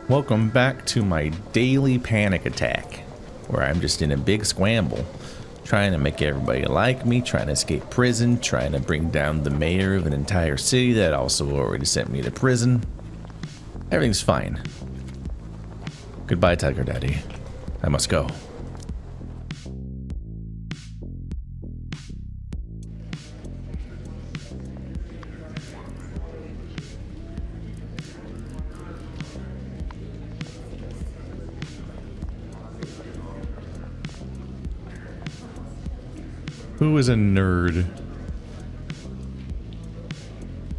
Welcome back to my daily panic attack, where I'm just in a big scramble, trying to make everybody like me, trying to escape prison, trying to bring down the mayor of an entire city that also already sent me to prison. Everything's fine. Goodbye, Tiger Daddy. I must go. Who is a nerd?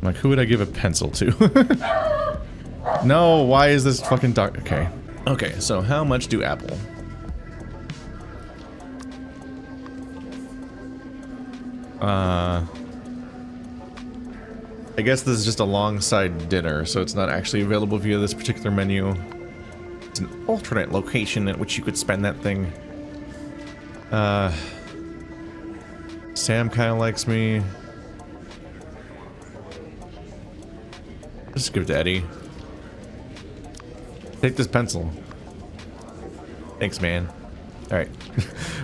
Like, who would I give a pencil to? No, why is this fucking dark? Okay. Okay, so how much do Apple? I guess this is just alongside dinner, so it's not actually available via this particular menu. It's an alternate location at which you could spend that thing. Sam kind of likes me. Just give it to Eddie. Take this pencil. Thanks, man. Alright.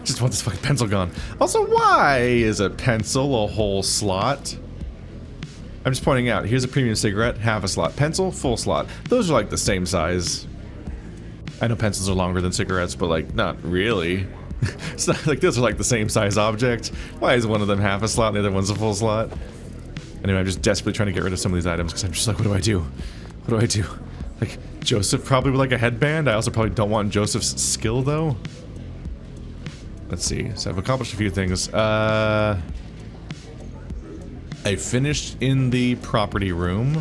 Just want this fucking pencil gone. Also, why is a pencil a whole slot? I'm just pointing out, here's a premium cigarette, half a slot. Pencil, full slot. Those are like the same size. I know pencils are longer than cigarettes, but like, not really. It's not like those are like the same size object. Why is one of them half a slot and the other one's a full slot? Anyway, I'm just desperately trying to get rid of some of these items because I'm just like, what do I do? What do I do? Like, Joseph probably would like a headband. I also probably don't want Joseph's skill though. Let's see. So I've accomplished a few things. I finished in the property room.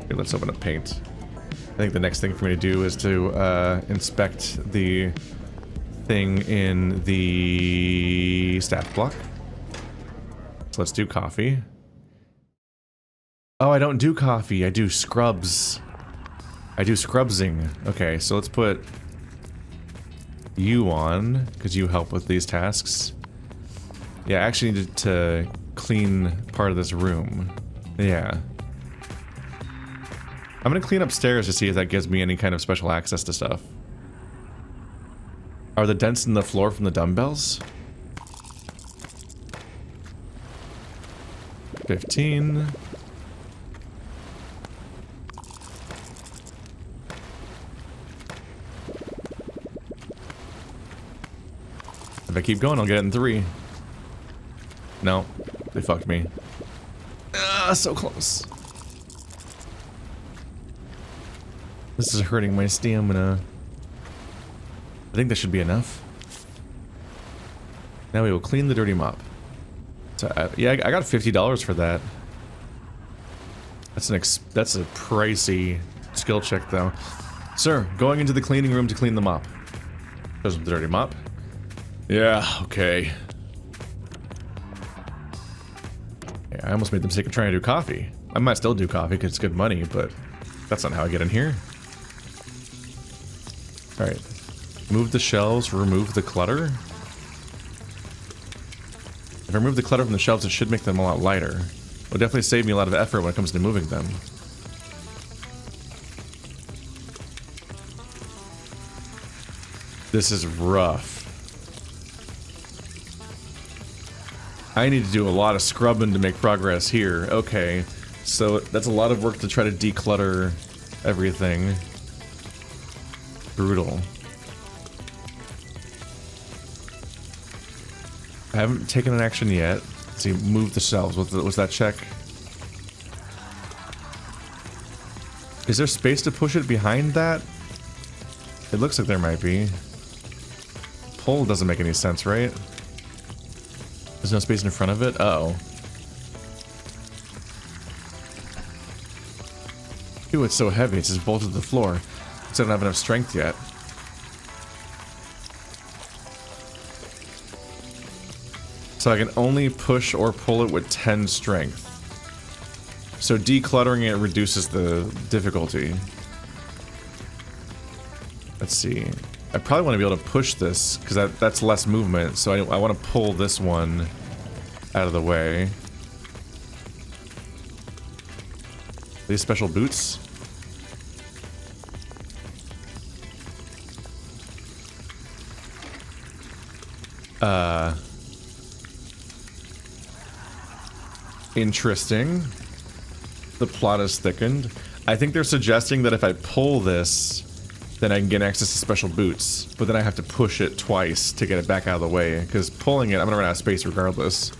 Okay, let's open up paint. I think the next thing for me to do is to inspect the thing in the staff block. So let's do coffee. Oh, I don't do coffee. I do scrubs. I do scrubsing. Okay, so let's put you on, because you help with these tasks. Yeah, I actually needed to clean part of this room. Yeah. I'm gonna clean upstairs to see if that gives me any kind of special access to stuff. Are the dents in the floor from the dumbbells? 15. If I keep going, I'll get it in 3. No, they fucked me. Ah, so close. This is hurting my stamina. I think that should be enough. Now we will clean the dirty mop. So, yeah, I got $50 for that. That's a pricey skill check, though. Sir, going into the cleaning room to clean the mop. There's the dirty mop. Yeah, okay. Yeah, I almost made the mistake of trying to do coffee. I might still do coffee because it's good money, but that's not how I get in here. Alright. Move the shelves, remove the clutter. If I remove the clutter from the shelves, it should make them a lot lighter. It'll definitely save me a lot of effort when it comes to moving them. This is rough. I need to do a lot of scrubbing to make progress here. Okay, so that's a lot of work to try to declutter everything. Brutal. I haven't taken an action yet. Let's see, move the shelves. Was that check? Is there space to push it behind that? It looks like there might be. Pull doesn't make any sense, right? There's no space in front of it? Uh-oh. Ew, it's so heavy. It's just bolted to the floor. So I don't have enough strength yet. So I can only push or pull it with 10 strength. So decluttering it reduces the difficulty. Let's see. I probably want to be able to push this, because that's less movement, so I want to pull this one out of the way. These special boots? Interesting. The plot is thickened. I think they're suggesting that if I pull this, then I can get access to special boots. But then I have to push it twice to get it back out of the way. Because pulling it, I'm gonna run out of space regardless.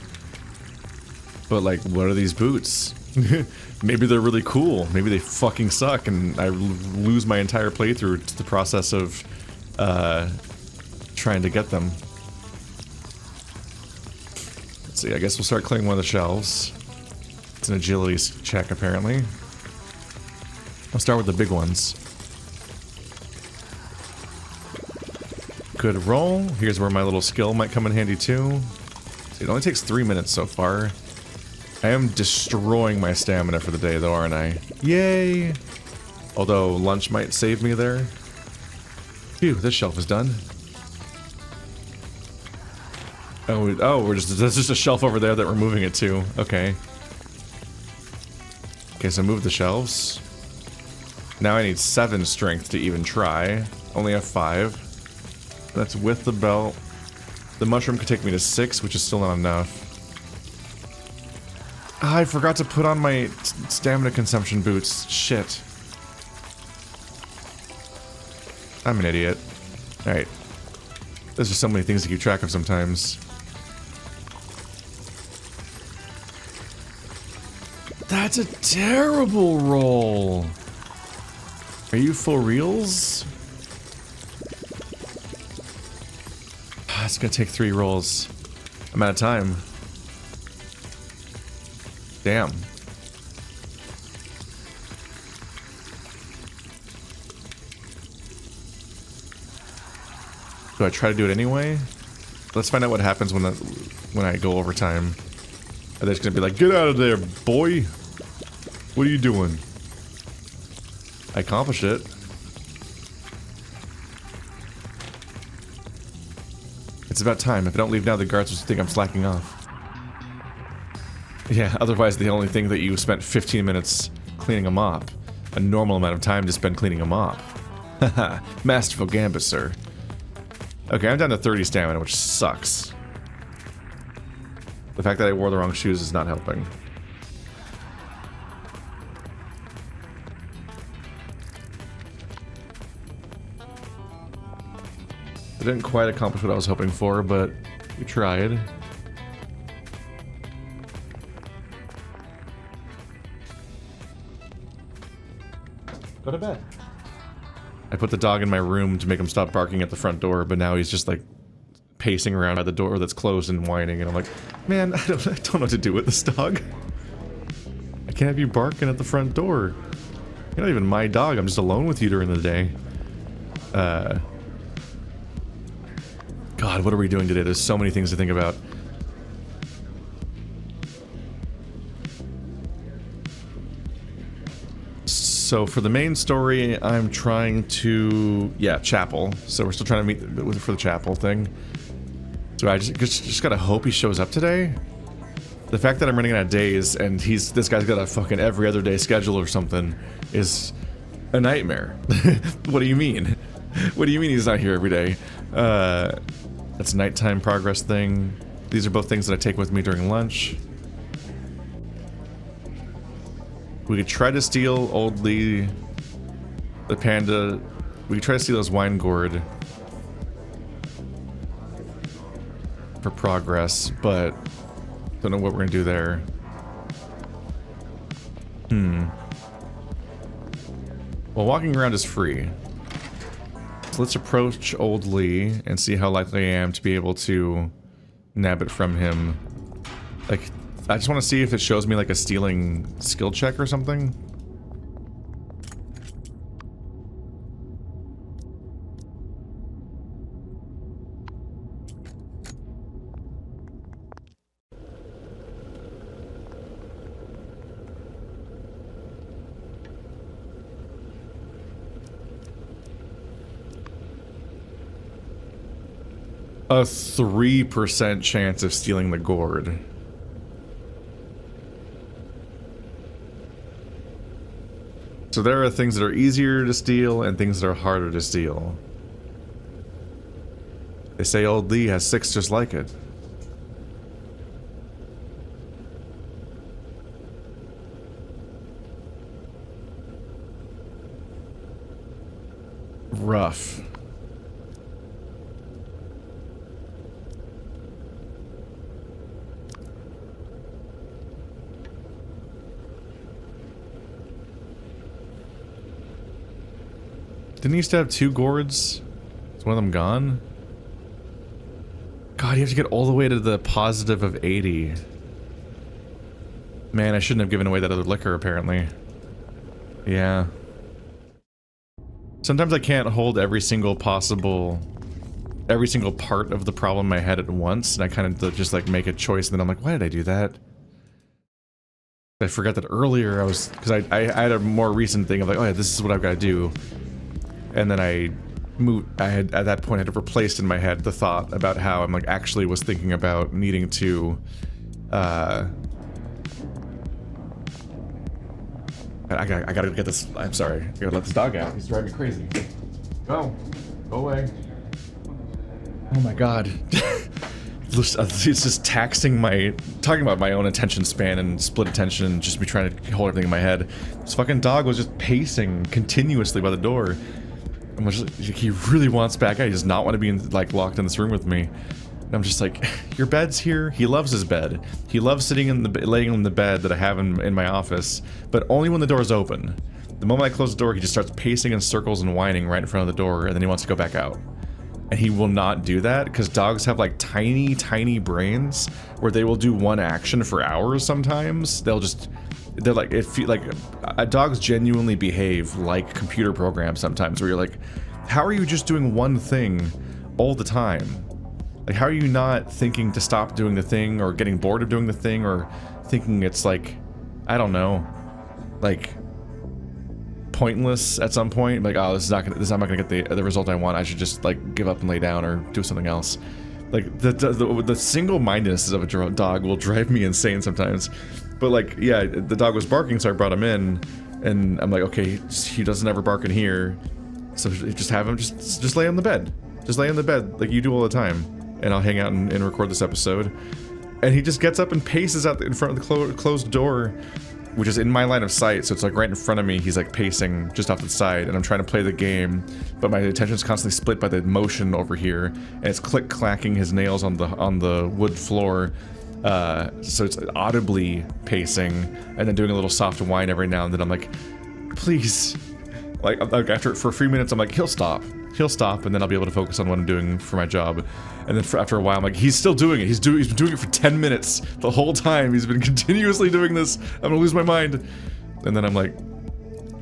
But like, what are these boots? Maybe they're really cool. Maybe they fucking suck and I lose my entire playthrough to the process of trying to get them. Let's see, I guess we'll start clearing one of the shelves. It's an agility check, apparently. I'll start with the big ones. Good roll. Here's where my little skill might come in handy too. See, it only takes 3 minutes so far. I am destroying my stamina for the day though, aren't I? Yay! Although lunch might save me there. Phew, this shelf is done. Oh, there's just a shelf over there that we're moving it to. Okay. Okay, so move the shelves. Now I need 7 strength to even try. Only have 5. That's with the belt. The mushroom could take me to 6, which is still not enough. Ah, I forgot to put on my stamina consumption boots. Shit. I'm an idiot. Alright. There's just so many things to keep track of sometimes. That's a terrible roll! Are you for reals? It's gonna take 3 rolls. I'm out of time. Damn. Do I try to do it anyway? Let's find out what happens when I go overtime. Are they just gonna be like, get out of there, boy! What are you doing? I accomplished it. It's about time. If I don't leave now, the guards will think I'm slacking off. Yeah, otherwise the only thing that you spent 15 minutes cleaning a mop. A normal amount of time to spend cleaning a mop. Haha, masterful gambit, sir. Okay, I'm down to 30 stamina, which sucks. The fact that I wore the wrong shoes is not helping. I didn't quite accomplish what I was hoping for, but we tried. Go to bed. I put the dog in my room to make him stop barking at the front door, but now he's just like pacing around by the door that's closed and whining, and I'm like, man, I don't know what to do with this dog. I can't have you barking at the front door. You're not even my dog, I'm just alone with you during the day. God, what are we doing today? There's so many things to think about. So for the main story, I'm trying to... Yeah, chapel. So we're still trying to meet for the chapel thing. So I just gotta hope he shows up today. The fact that I'm running out of days and this guy's got a fucking every other day schedule or something is a nightmare. What do you mean? What do you mean he's not here every day? That's a nighttime progress thing. These are both things that I take with me during lunch. We could try to steal old Lee, the panda. We could try to steal his wine gourd for progress, but don't know what we're gonna do there. Well, walking around is free. So let's approach old Lee and see how likely I am to be able to nab it from him. Like, I just want to see if it shows me like a stealing skill check or something. A 3% chance of stealing the gourd. So there are things that are easier to steal and things that are harder to steal. They say old Lee has 6 just like it. Rough. Didn't he used to have 2 gourds? Is one of them gone? God, you have to get all the way to the positive of 80. Man, I shouldn't have given away that other liquor, apparently. Yeah. Sometimes I can't hold every single part of the problem in my head at once, and I kind of just like make a choice, and then I'm like, why did I do that? I forgot that earlier I was, because I had a more recent thing of like, oh yeah, this is what I've got to do. And then I had, at that point, I had replaced in my head the thought about how I'm like actually was thinking about needing to, I gotta get this, I'm sorry, I gotta let this dog out, he's driving me crazy. Go away. Oh my god. It's just taxing talking about my own attention span and split attention and just be trying to hold everything in my head. This fucking dog was just pacing continuously by the door. And he really wants back out. He does not want to be locked in this room with me. And I'm just like, your bed's here. He loves his bed. He loves sitting laying in the bed that I have in my office, but only when the door's open. The moment I close the door, he just starts pacing in circles and whining right in front of the door, and then he wants to go back out. And he will not do that because dogs have like tiny, tiny brains where they will do one action for hours sometimes. They're like, dogs genuinely behave like computer programs sometimes, where you're like, how are you just doing one thing all the time? Like, how are you not thinking to stop doing the thing, or getting bored of doing the thing, or thinking it's like, I don't know, like pointless at some point? Like, oh, I'm not gonna get the result I want. I should just like give up and lay down or do something else. Like the single-mindedness of a dog will drive me insane sometimes. But like, yeah, the dog was barking, so I brought him in, and I'm like, okay, he doesn't ever bark in here, so just have him just lay on the bed, just lay on the bed like you do all the time, and I'll hang out and record this episode. And he just gets up and paces out in front of the closed door, which is in my line of sight, so it's like right in front of me. He's like pacing just off to the side, and I'm trying to play the game, but my attention's constantly split by the motion over here, and it's click-clacking his nails on the wood floor. So it's audibly pacing, and then doing a little soft whine every now and then. I'm like, please. Like after, for a few minutes, I'm like, he'll stop, and then I'll be able to focus on what I'm doing for my job. And then after a while, I'm like, he's still doing it. He's been doing it for 10 minutes the whole time. He's been continuously doing this. I'm gonna lose my mind. And then I'm like,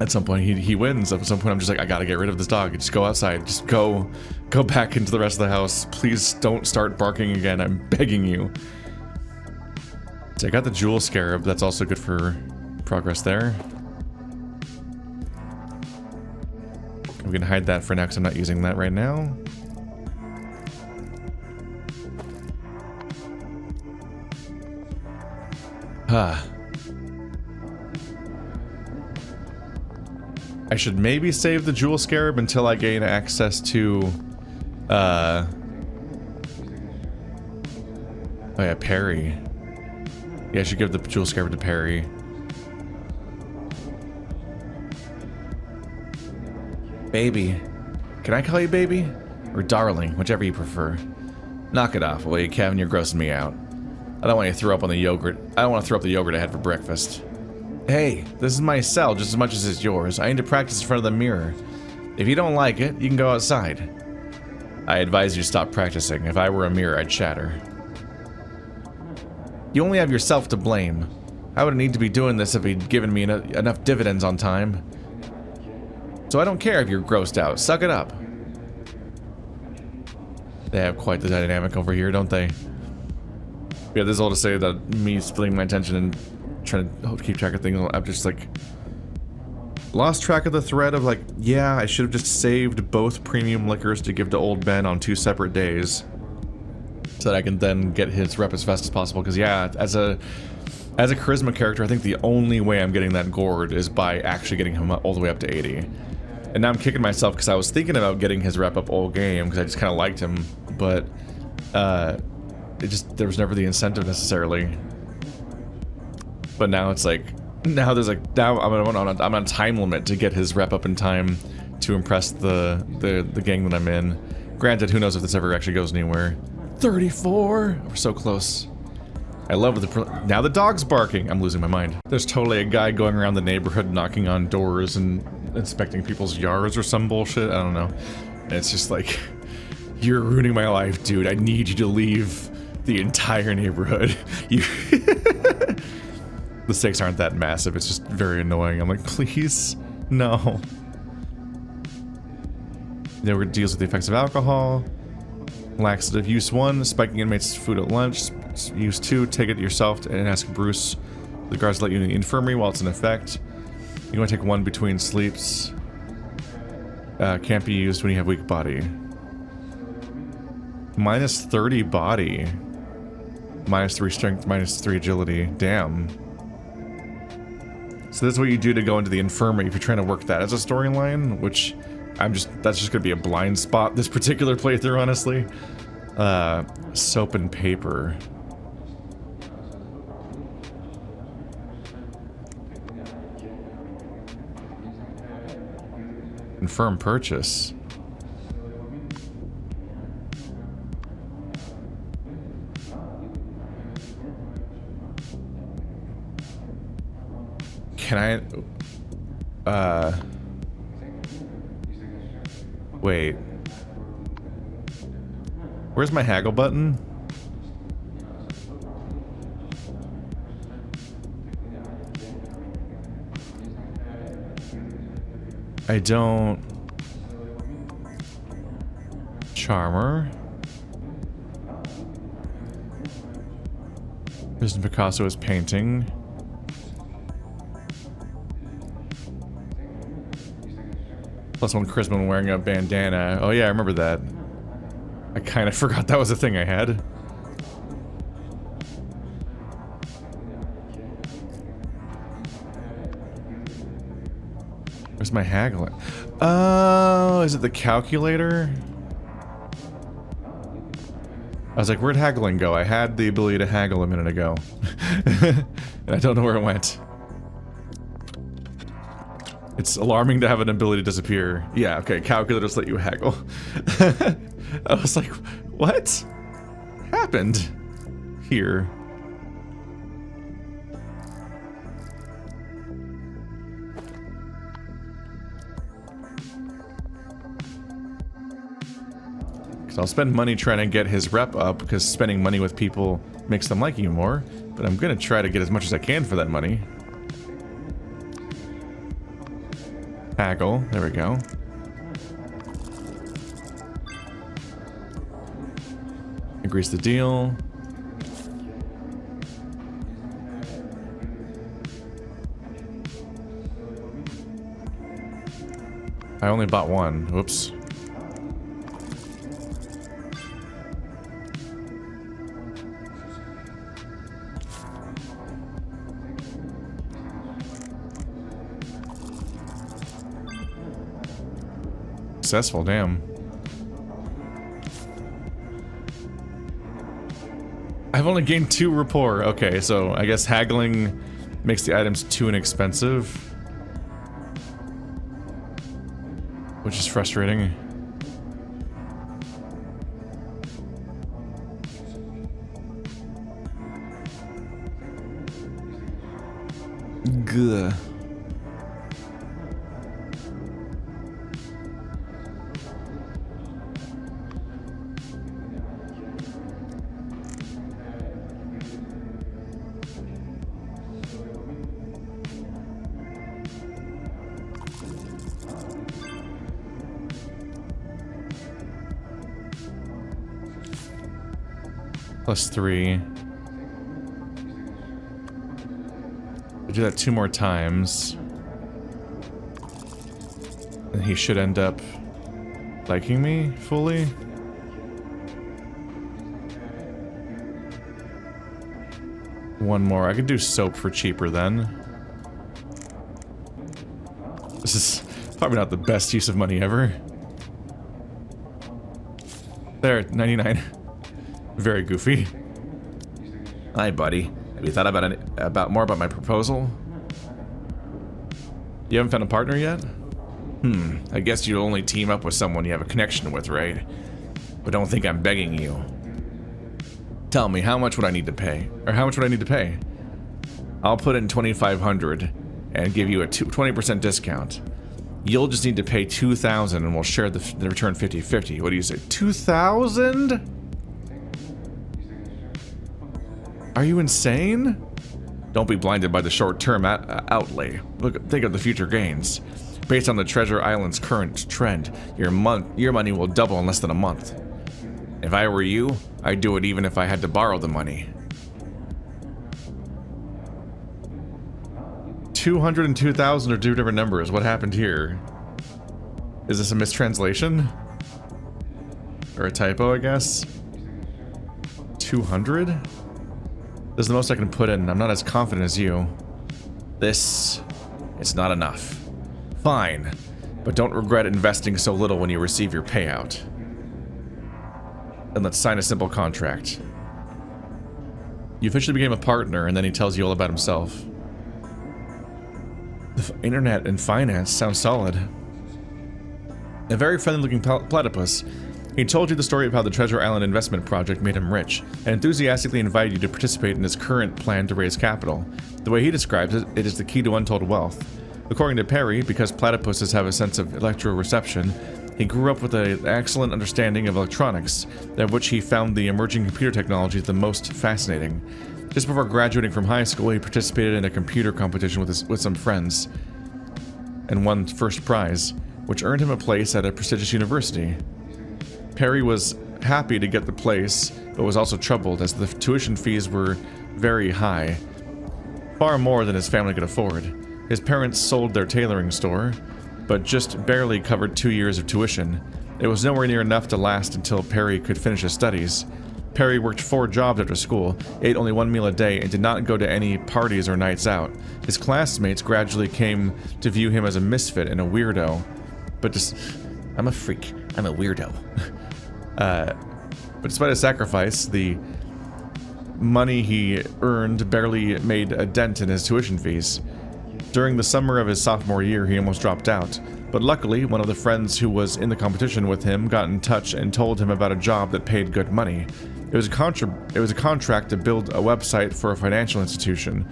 at some point he wins. At some point I'm just like, I gotta get rid of this dog. Just go outside. Just go back into the rest of the house. Please don't start barking again. I'm begging you. So I got the jewel scarab. That's also good for progress there. We can hide that for now because I'm not using that right now. I should maybe save the jewel scarab until I gain access to, oh yeah, Perry. Yeah, I should give the jewel scarab to Perry. Baby. Can I call you baby? Or darling, whichever you prefer. Knock it off, will you, Kevin? You're grossing me out. I don't want you to throw up on the yogurt. I don't want to throw up the yogurt I had for breakfast. Hey, this is my cell just as much as it's yours. I need to practice in front of the mirror. If you don't like it, you can go outside. I advise you to stop practicing. If I were a mirror, I'd shatter. You only have yourself to blame. I wouldn't need to be doing this if he'd given me enough dividends on time. So I don't care if you're grossed out. Suck it up. They have quite the dynamic over here, don't they? Yeah, this is all to say that me splitting my attention and trying to keep track of things, I've just like lost track of the thread of like, yeah, I should have just saved both premium liquors to give to old Ben on 2 separate days, so that I can then get his rep as fast as possible. Because yeah, as a charisma character, I think the only way I'm getting that gourd is by actually getting him all the way up to 80. And now I'm kicking myself because I was thinking about getting his rep up all game because I just kind of liked him but there was never the incentive necessarily. But now it's like, now I'm on a time limit to get his rep up in time to impress the gang that I'm in. Granted, who knows if this ever actually goes anywhere. 34! We're so close. I love now the dog's barking. I'm losing my mind. There's totally a guy going around the neighborhood knocking on doors and inspecting people's yards or some bullshit. I don't know. And it's just like, you're ruining my life, dude. I need you to leave the entire neighborhood. The stakes aren't that massive. It's just very annoying. I'm like, please, no. There deals with the effects of alcohol. Laxative use 1, spiking inmates' food at lunch. Use 2, take it yourself and ask Bruce. The guards let you in the infirmary while it's in effect. You want to take 1 between sleeps. Can't be used when you have weak body. Minus 30 body. Minus 3 strength, minus 3 agility. Damn. So that's what you do to go into the infirmary if you're trying to work that as a storyline, which that's just gonna be a blind spot this particular playthrough, honestly. Soap and paper. Confirm purchase. Can I, wait. Where's my haggle button? I don't... Charmer. Mr. Picasso is painting. +1 charisma when wearing a bandana. Oh yeah, I remember that. I kind of forgot that was a thing I had. Where's my haggling? Oh, is it the calculator? I was like, where'd haggling go? I had the ability to haggle a minute ago. And I don't know where it went. It's alarming to have an ability disappear. Yeah, okay, calculators let you haggle. I was like, what happened here? Because I'll spend money trying to get his rep up, because spending money with people makes them like you more. But I'm gonna try to get as much as I can for that money. Haggle, there we go. Agrees the deal. I only bought 1. Whoops. Successful, damn. I've only gained 2 rapport. Okay, so I guess haggling makes the items too inexpensive. Which is frustrating. Gah. +3. I do that 2 more times. And he should end up liking me fully. One more. I could do soap for cheaper then. This is probably not the best use of money ever. There, 99. Very goofy. Hi, buddy. Have you thought about more about my proposal? You haven't found a partner yet? I guess you'll only team up with someone you have a connection with, right? But don't think I'm begging you. Tell me, how much would I need to pay? Or how much would I need to pay? I'll put in $2,500 and give you a 20% discount. You'll just need to pay $2,000 and we'll share the return 50-50. What do you say? $2,000? Are you insane? Don't be blinded by the short-term outlay. Look, think of the future gains. Based on the Treasure Island's current trend, your money will double in less than a month. If I were you, I'd do it even if I had to borrow the money. 200 and 2,000 are two different numbers. What happened here? Is this a mistranslation? Or a typo, I guess? 200? This is the most I can put in. I'm not as confident as you. This is not enough. Fine, but don't regret investing so little when you receive your payout. Then let's sign a simple contract. You officially became a partner, and then he tells you all about himself. The internet and finance sound solid. A very friendly-looking platypus. He told you the story of how the Treasure Island investment project made him rich, and enthusiastically invited you to participate in his current plan to raise capital. The way he describes it, it is the key to untold wealth. According to Perry, because platypuses have a sense of electroreception, he grew up with an excellent understanding of electronics, of which he found the emerging computer technology the most fascinating. Just before graduating from high school, he participated in a computer competition with some friends, and won first prize, which earned him a place at a prestigious university. Perry was happy to get the place, but was also troubled as the tuition fees were very high, far more than his family could afford. His parents sold their tailoring store, but just barely covered 2 years of tuition. It was nowhere near enough to last until Perry could finish his studies. Perry worked 4 jobs after school, ate only 1 meal a day, and did not go to any parties or nights out. His classmates gradually came to view him as a misfit and a weirdo. I'm a freak. I'm a weirdo. But despite his sacrifice, the money he earned barely made a dent in his tuition fees. During the summer of his sophomore year, he almost dropped out, but luckily, one of the friends who was in the competition with him got in touch and told him about a job that paid good money. It was a contract to build a website for a financial institution.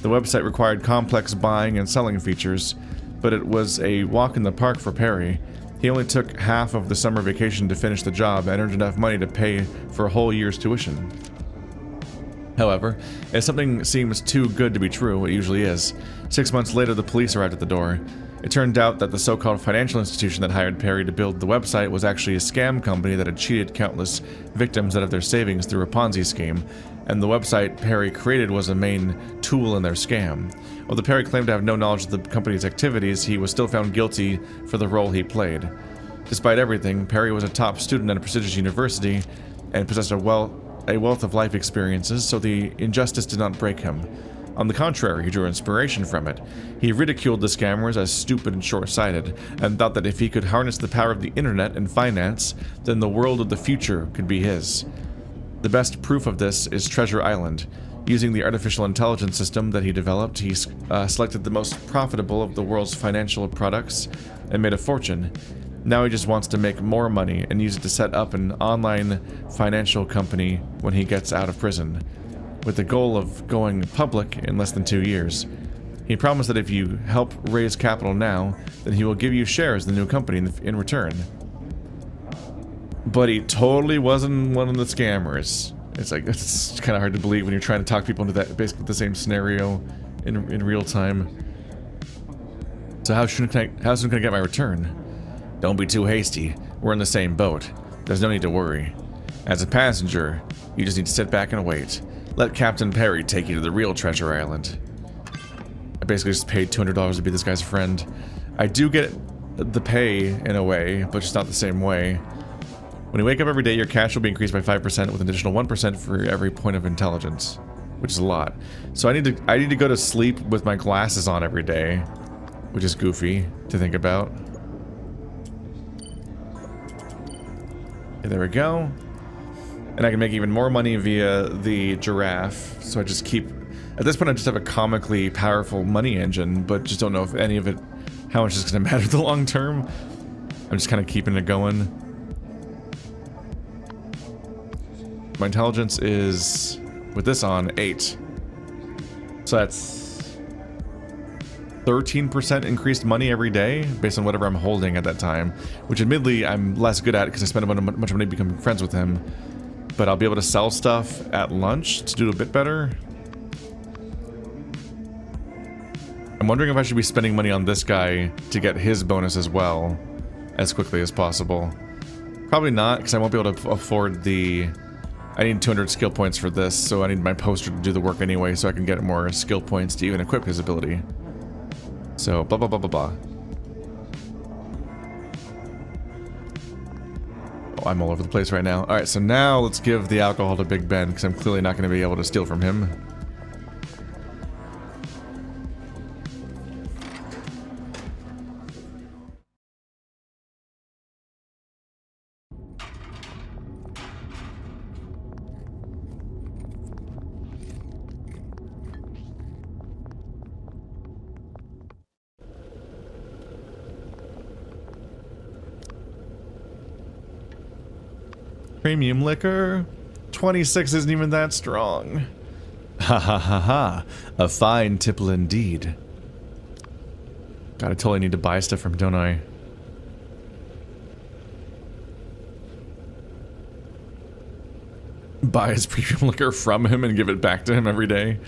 The website required complex buying and selling features, but it was a walk in the park for Perry. He only took half of the summer vacation to finish the job and earned enough money to pay for a whole year's tuition. However, if something seems too good to be true, it usually is. 6 months later, the police arrived at the door. It turned out that the so-called financial institution that hired Perry to build the website was actually a scam company that had cheated countless victims out of their savings through a Ponzi scheme, and the website Perry created was a main tool in their scam. Although Perry claimed to have no knowledge of the company's activities, he was still found guilty for the role he played. Despite everything, Perry was a top student at a prestigious university and possessed a wealth of life experiences, so the injustice did not break him. On the contrary, he drew inspiration from it. He ridiculed the scammers as stupid and short-sighted, and thought that if he could harness the power of the internet and finance, then the world of the future could be his. The best proof of this is Treasure Island. Using the artificial intelligence system that he developed, he selected the most profitable of the world's financial products and made a fortune. Now he just wants to make more money and use it to set up an online financial company when he gets out of prison, with the goal of going public in less than 2 years. He promised that if you help raise capital now, then he will give you shares in the new company in return. But he totally wasn't one of the scammers. It's kind of hard to believe when you're trying to talk people into that basically the same scenario in real time. So how soon can I get my return? Don't be too hasty. We're in the same boat. There's no need to worry. As a passenger, you just need to sit back and wait. Let Captain Perry take you to the real Treasure Island. I basically just paid $200 to be this guy's friend. I do get the pay in a way, but just not the same way. When you wake up every day, your cash will be increased by 5% with an additional 1% for every point of intelligence, which is a lot. So I need to go to sleep with my glasses on every day, which is goofy to think about. Okay, there we go. And I can make even more money via the giraffe. So I just keep... At this point, I just have a comically powerful money engine, but just don't know if any of it... how much it's going to matter in the long term. I'm just kind of keeping it going. My intelligence is, with this on, 8. So that's 13% increased money every day, based on whatever I'm holding at that time. Which admittedly, I'm less good at because I spend a bunch of money becoming friends with him. But I'll be able to sell stuff at lunch to do a bit better. I'm wondering if I should be spending money on this guy to get his bonus as well, as quickly as possible. Probably not, because I won't be able to afford the... I need 200 skill points for this, so I need my poster to do the work anyway, so I can get more skill points to even equip his ability. So, blah blah blah blah blah. Oh, I'm all over the place right now. Alright, so now let's give the alcohol to Big Ben, because I'm clearly not going to be able to steal from him. Premium liquor? 26 isn't even that strong. Ha ha ha ha. A fine tipple indeed. God, I totally need to buy stuff from him, don't I? Buy his premium liquor from him and give it back to him every day?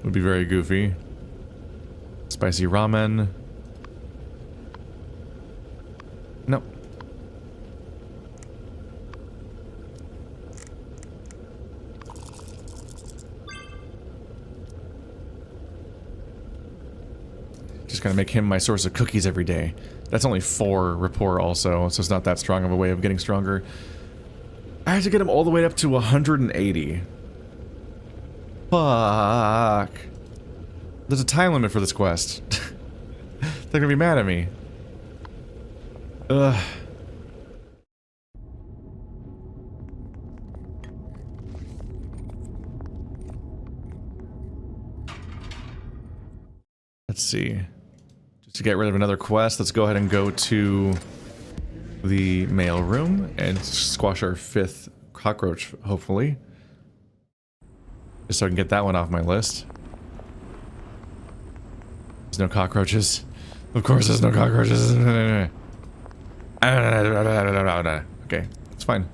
Would be very goofy. Spicy ramen. Nope. Just gonna make him my source of cookies every day. That's only 4 rapport also, so it's not that strong of a way of getting stronger. I have to get him all the way up to 180. Fuck. There's a time limit for this quest. They're gonna be mad at me. Ugh. Let's see. Just to get rid of another quest, let's go ahead and go to the mail room and squash our 5th cockroach, hopefully. Just so I can get that one off my list. There's no cockroaches. Of course there's no cockroaches. Okay, it's fine.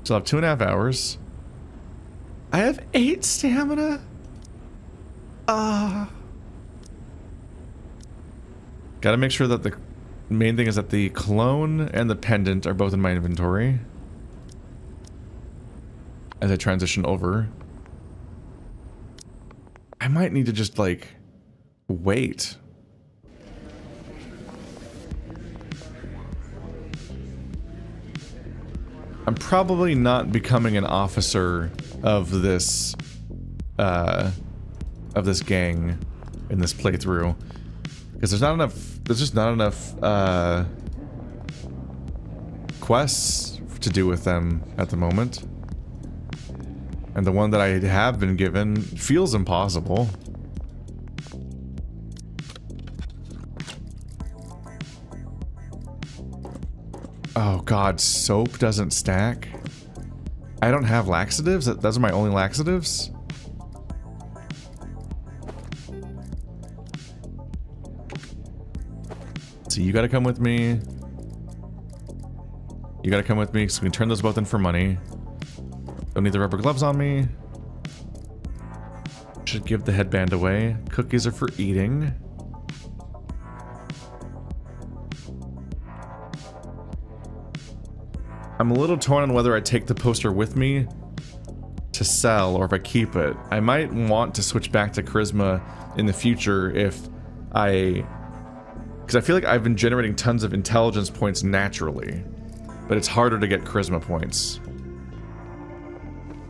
Still have 2.5 hours. I have 8 stamina? Gotta make sure that the main thing is that the cologne and the pendant are both in my inventory as I transition over. I might need to just, like, wait. I'm probably not becoming an officer of this gang in this playthrough, because there's just not enough quests to do with them at the moment, and the one that I have been given feels impossible. Oh god, soap doesn't stack. I don't have laxatives? Those are my only laxatives? So you gotta come with me. You gotta come with me so we can turn those both in for money. Don't need the rubber gloves on me. Should give the headband away. Cookies are for eating. I'm a little torn on whether I take the poster with me to sell or if I keep it. I might want to switch back to charisma in the future if because I feel like I've been generating tons of intelligence points naturally, but it's harder to get charisma points.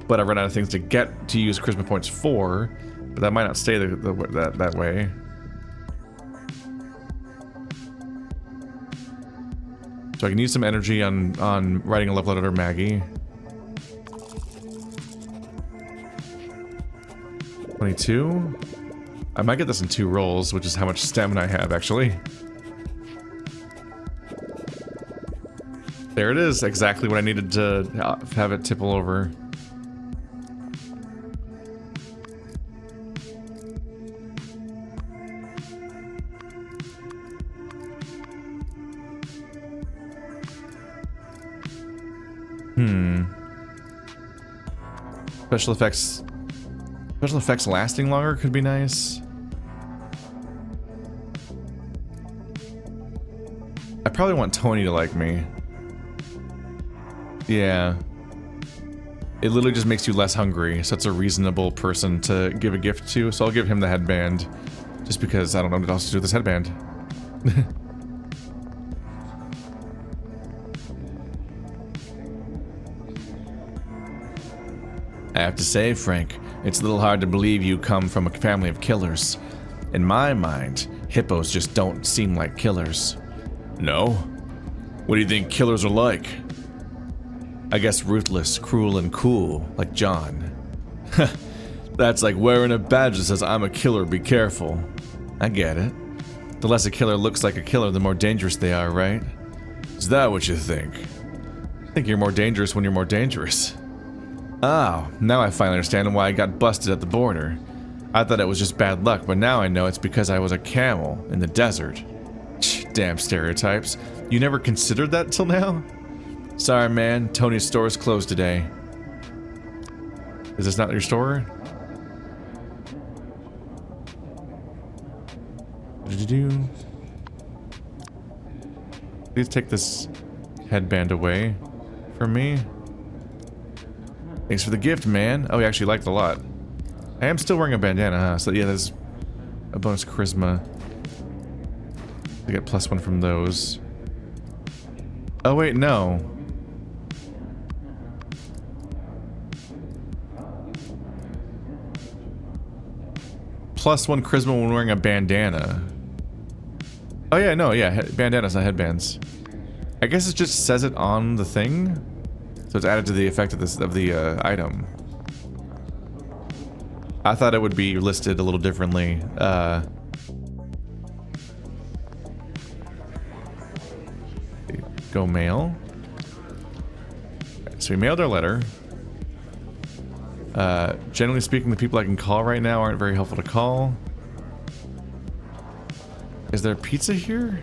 But I've run out of things to get to use charisma points for, but that might not stay that way. So So I can use some energy on writing a love letter to Maggie. 22. I might get this in 2 rolls, which is how much stamina I have, actually. There it is, exactly what I needed to have it tipple over. Special effects lasting longer could be nice. I probably want Tony to like me. Yeah. It literally just makes you less hungry, so it's a reasonable person to give a gift to, so I'll give him the headband. Just because I don't know what else to do with this headband. I have to say, Frank, it's a little hard to believe you come from a family of killers. In my mind, hippos just don't seem like killers. No? What do you think killers are like? I guess ruthless, cruel, and cool, like John. That's like wearing a badge that says I'm a killer, be careful. I get it. The less a killer looks like a killer, the more dangerous they are, right? Is that what you think? I think you're more dangerous when you're more dangerous. Oh, now I finally understand why I got busted at the border. I thought it was just bad luck, but now I know it's because I was a camel in the desert. Damn stereotypes. You never considered that till now? Sorry, man. Tony's store is closed today. Is this not your store? Please take this headband away from me. Thanks for the gift, man. Oh, he actually liked it a lot. I am still wearing a bandana, huh? So yeah, there's a bonus charisma. I get +1 from those. Oh wait, no. +1 charisma when wearing a bandana. Oh yeah, no, yeah, bandanas, not headbands. I guess it just says it on the thing, so it's added to the effect of this item. I thought it would be listed a little differently. Go mail. So we mailed our letter. Generally speaking, the people I can call right now aren't very helpful to call. Is there pizza here?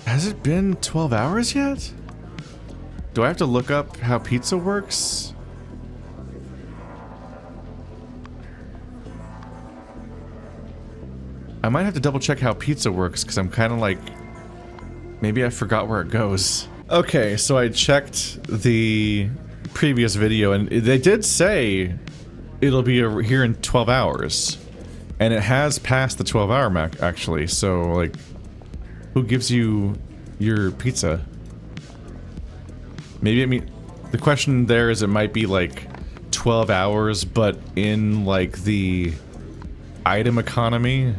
Has it been 12 hours yet? Do I have to look up how pizza works? I might have to double check how pizza works because I'm kind of like, maybe I forgot where it goes. Okay, so I checked the previous video and they did say it'll be here in 12 hours. And it has passed the 12-hour mark actually, so like, who gives you your pizza? Maybe, I mean, the question there is it might be like 12 hours, but in like the item economy.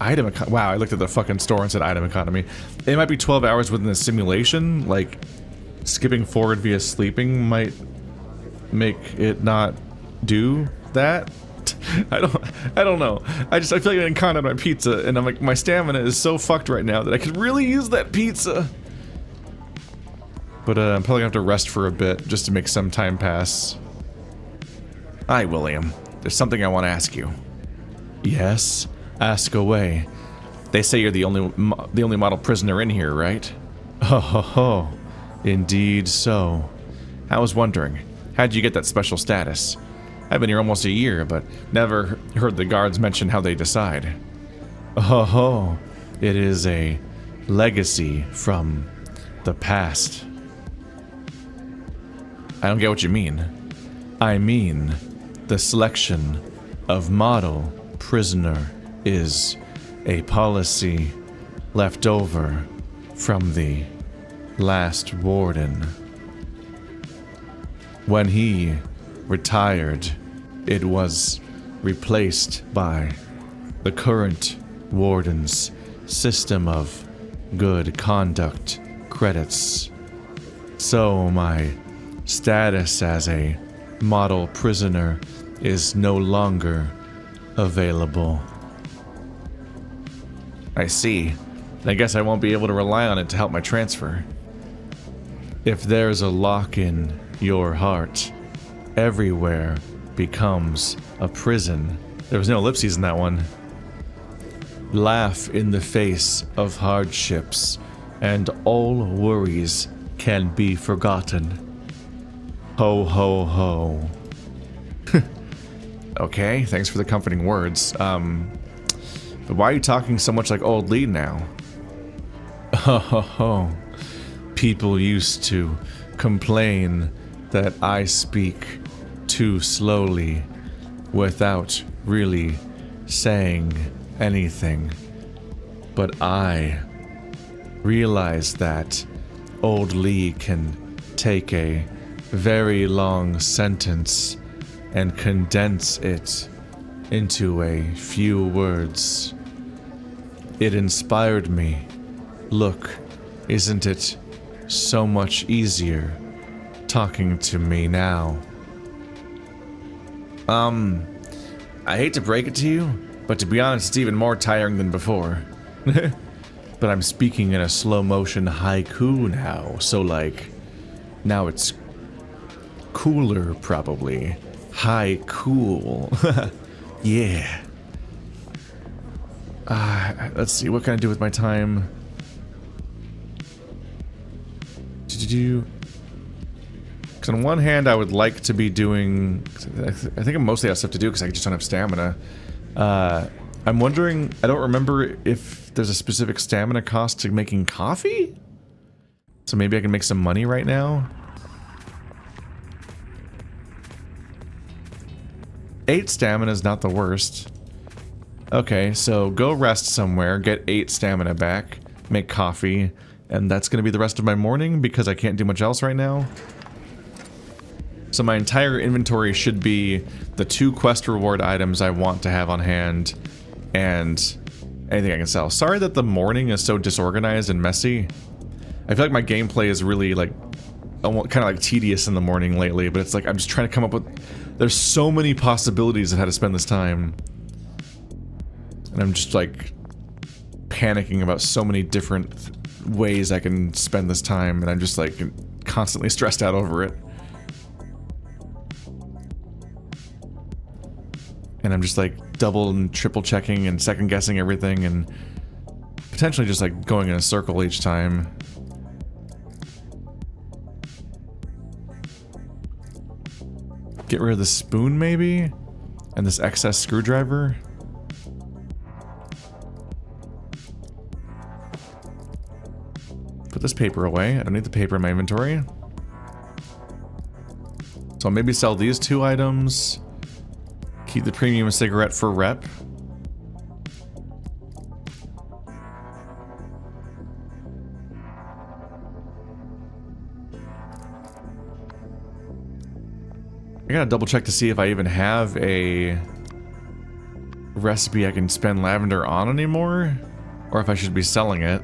Wow, I looked at the fucking store and said item economy. It might be 12 hours within the simulation, like skipping forward via sleeping might make it not do that. I don't know. I feel like I didn't count on my pizza, and I'm like, my stamina is so fucked right now that I could really use that pizza. But I'm probably gonna have to rest for a bit just to make some time pass. Hi, William. There's something I want to ask you. Yes, ask away. They say you're the only model prisoner in here, right? Ho ho ho. Indeed so. I was wondering, how'd you get that special status? I've been here almost a year, but never heard the guards mention how they decide. Oh ho, it is a legacy from the past. I don't get what you mean. I mean, the selection of model prisoner is a policy left over from the last warden. When he retired. It was replaced by the current warden's system of good conduct credits. So my status as a model prisoner is no longer available. I see. I guess I won't be able to rely on it to help my transfer. If there's a lock in your heart, everywhere becomes a prison. There was no ellipses in that one. Laugh in the face of hardships, and all worries can be forgotten. Ho ho ho. Okay, thanks for the comforting words. But why are you talking so much like old Lee now? Ho ho ho. People used to complain that I speak too slowly without really saying anything. But I realized that old Lee can take a very long sentence and condense it into a few words. It inspired me. Look, isn't it so much easier talking to me now? I hate to break it to you, but to be honest, it's even more tiring than before. But I'm speaking in a slow motion haiku now, so like, now it's cooler probably. High cool. Yeah. Let's see, what can I do with my time? Because on one hand, I would like to be doing... I think I mostly have stuff to do because I just don't have stamina. I'm wondering... I don't remember if there's a specific stamina cost to making coffee? So maybe I can make some money right now? 8 stamina is not the worst. Okay, so go rest somewhere, get 8 stamina back, make coffee, and that's gonna be the rest of my morning because I can't do much else right now. So my entire inventory should be the 2 quest reward items I want to have on hand, and anything I can sell. Sorry that the morning is so disorganized and messy. I feel like my gameplay is really like, kind of like tedious in the morning lately, but it's like I'm just trying to come up with... There's so many possibilities of how to spend this time. And I'm just like panicking about so many different ways I can spend this time, and I'm just like constantly stressed out over it. And I'm just like double and triple checking and second guessing everything and potentially just like going in a circle each time. Get rid of the spoon maybe? And this excess screwdriver? Put this paper away. I don't need the paper in my inventory. So I'll maybe sell these 2 items. Keep the premium cigarette for rep. I gotta double check to see if I even have a recipe I can spend lavender on anymore, or if I should be selling it.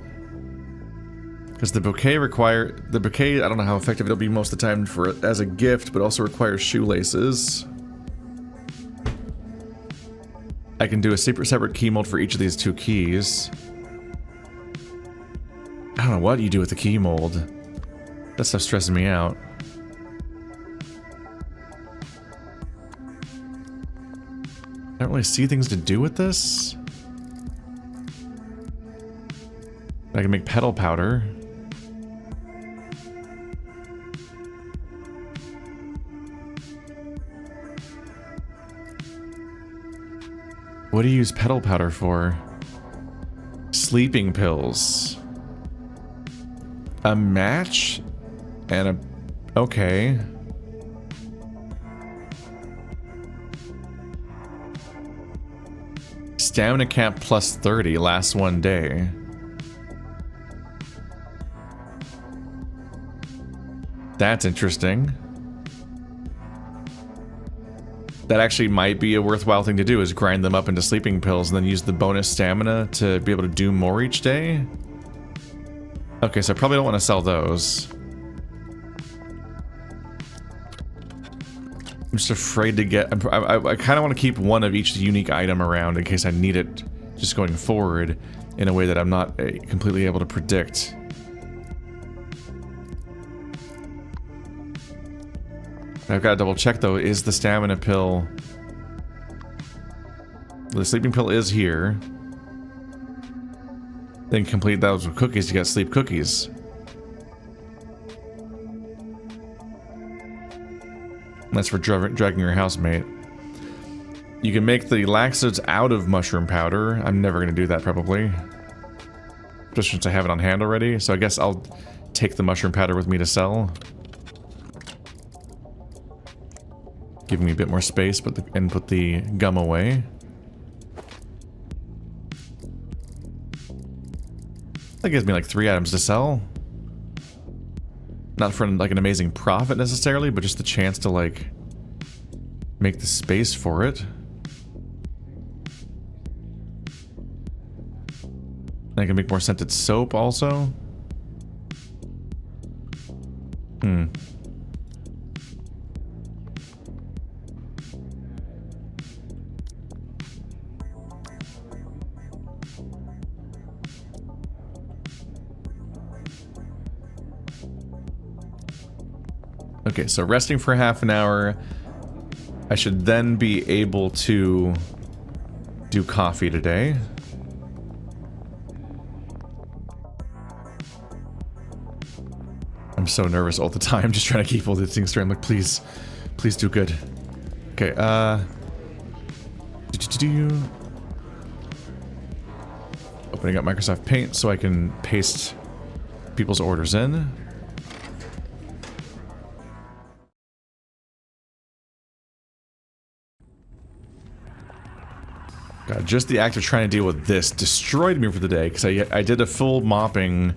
Because the bouquet I don't know how effective it'll be most of the time for as a gift, but also requires shoelaces. I can do a separate key mold for each of these 2 keys. I don't know what you do with the key mold. That stuff's stressing me out. I don't really see things to do with this. I can make petal powder. What do you use petal powder for? Sleeping pills. A match? And a... Okay. Stamina cap plus 30 lasts 1 day. That's interesting. That actually might be a worthwhile thing to do, is grind them up into sleeping pills and then use the bonus stamina to be able to do more each day. Okay, so I probably don't want to sell those. I'm just afraid to get... I kind of want to keep one of each unique item around in case I need it just going forward in a way that I'm not completely able to predict. I've got to double check though, is the stamina pill... The sleeping pill is here. Then complete those with cookies to get sleep cookies. That's for dragging your housemate. You can make the laxatives out of mushroom powder. I'm never going to do that probably. Just since I have it on hand already. So I guess I'll take the mushroom powder with me to sell. Giving me a bit more space, and put the gum away. That gives me like 3 items to sell. Not for like an amazing profit necessarily, but just the chance to like make the space for it. And I can make more scented soap also. Okay, so resting for half an hour. I should then be able to do coffee today. I'm so nervous all the time, just trying to keep all these things straight. I'm like, please do good. Okay, opening up Microsoft Paint so I can paste people's orders in. God, just the act of trying to deal with this destroyed me for the day, because I did a full mopping,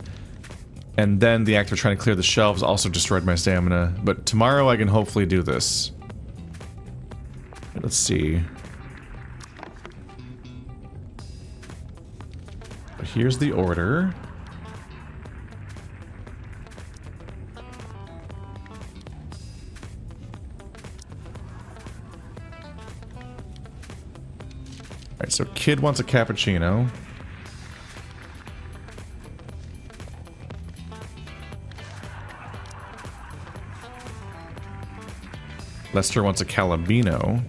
and then the act of trying to clear the shelves also destroyed my stamina. But tomorrow I can hopefully do this. Let's see. But here's the order. Alright, so kid wants a cappuccino. Lester wants a calabino.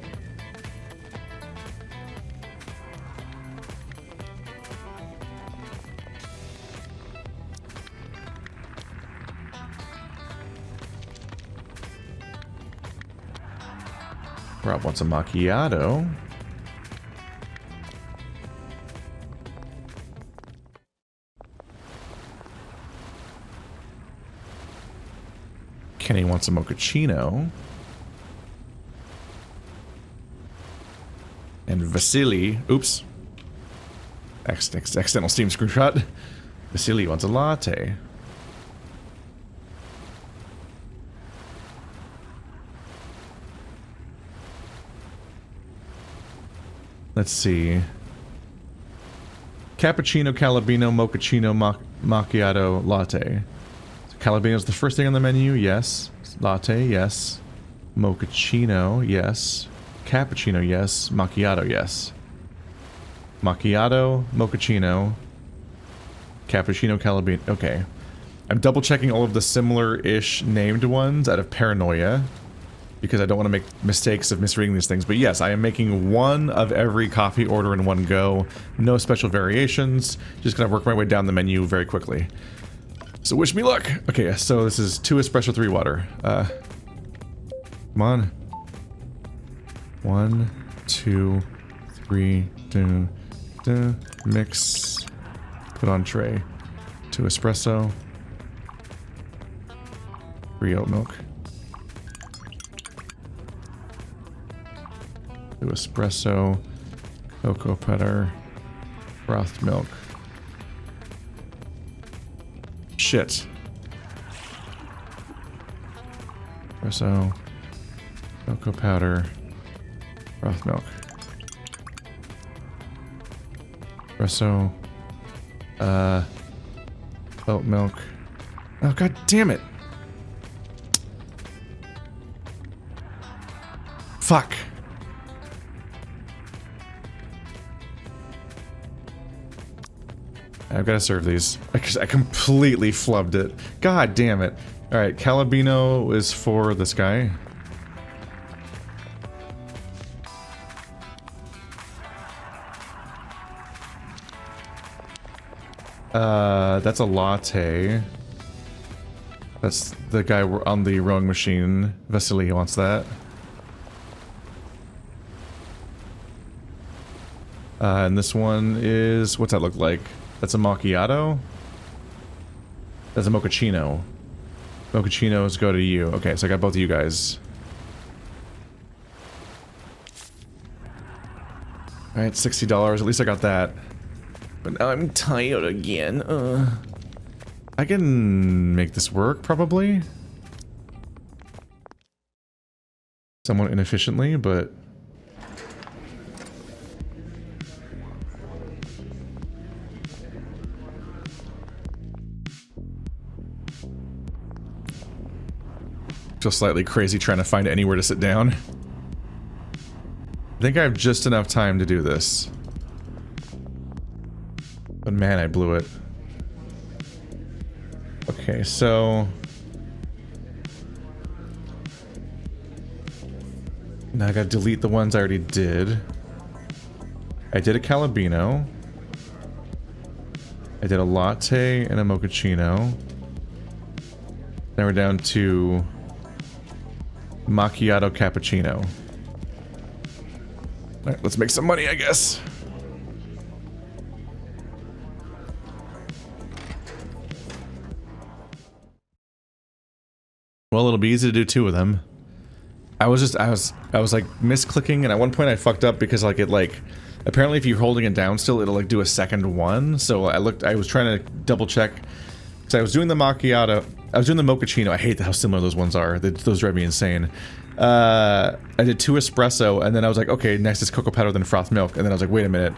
Rob wants a macchiato. Kenny wants a mochaccino. And Vasily, oops. Accidental Steam screenshot. Vasily wants a latte. Let's see. Cappuccino, calabino, mochaccino, macchiato, latte. So calabino is the first thing on the menu, yes. Latte, yes. Mochaccino, yes. Cappuccino, yes. Macchiato, yes. Macchiato, mochaccino, cappuccino, calabino. Okay. I'm double checking all of the similar-ish named ones out of paranoia, because I don't want to make mistakes of misreading these things. But yes, I am making one of every coffee order in one go. No special variations. Just gonna work my way down the menu very quickly. So wish me luck. Okay, so this is 2 espresso, 3 water. Come on. 1, 2, 3, mix, put on tray. 2 espresso, 3 oat milk. 2 espresso, cocoa butter, frothed milk. Shit. Espresso, cocoa powder, Froth milk. Espresso. Oat milk. Oh, god damn it. Fuck. I've got to serve these. I completely flubbed it. God damn it. Alright, Calabino is for this guy. That's a latte. That's the guy on the rowing machine. Vasily wants that. And this one is... what's that look like? That's a macchiato? That's a mochaccino. Mochaccinos go to you. Okay, so I got both of you guys. Alright, $60. At least I got that. But now I'm tired again. I can make this work, probably. Somewhat inefficiently, but... feel slightly crazy trying to find anywhere to sit down. I think I have just enough time to do this. But man, I blew it. Okay, so... now I gotta delete the ones I already did. I did a Calabino. I did a latte and a mochaccino. Then we're down to... macchiato cappuccino. Alright, let's make some money, I guess. Well, it'll be easy to do two of them. I was like misclicking, and at one point I fucked up because like it like apparently if you're holding it down still, it'll like do a second one. So I was trying to double check. So I was doing the macchiato. I was doing the mochaccino. I hate how similar those ones are. Those drive me insane. I did 2 espresso, and then I was like, okay, next is cocoa powder, then froth milk. And then I was like, wait a minute.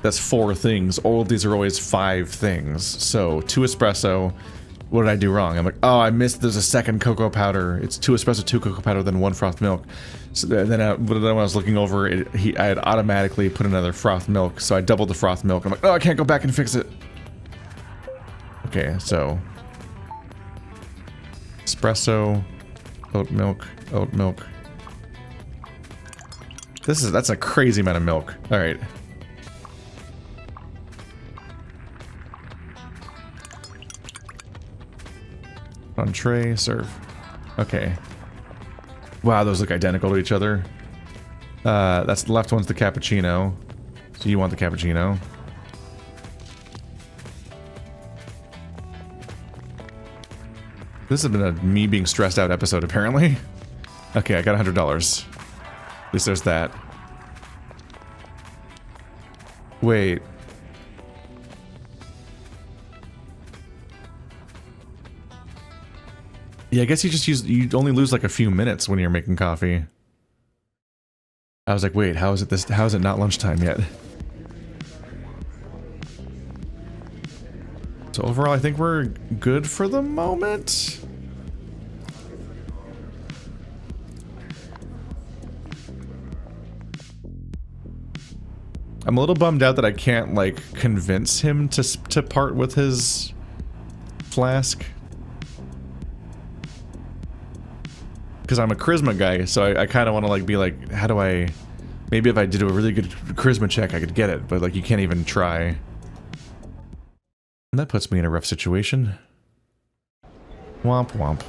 That's 4 things. All of these are always 5 things. So 2 espresso. What did I do wrong? I'm like, oh, I missed. There's a second cocoa powder. It's 2 espresso, 2 cocoa powder, then 1 froth milk. So then, when I was looking over, I had automatically put another froth milk. So I doubled the froth milk. I'm like, oh, I can't go back and fix it. Okay, so espresso, oat milk, oat milk. That's a crazy amount of milk. All right. On tray, serve. Okay. Wow, those look identical to each other. That's the left one's the cappuccino. So you want the cappuccino. This has been a me being stressed out episode, apparently. Okay, I got $100. At least there's that. Wait. Yeah, I guess you only lose like a few minutes when you're making coffee. I was like, wait, how is it not lunchtime yet? So overall, I think we're good for the moment. I'm a little bummed out that I can't, like, convince him to part with his flask. Because I'm a charisma guy, so I kind of want to, like, be like, how do I... maybe if I did a really good charisma check, I could get it, but, like, you can't even try. And that puts me in a rough situation. Womp womp.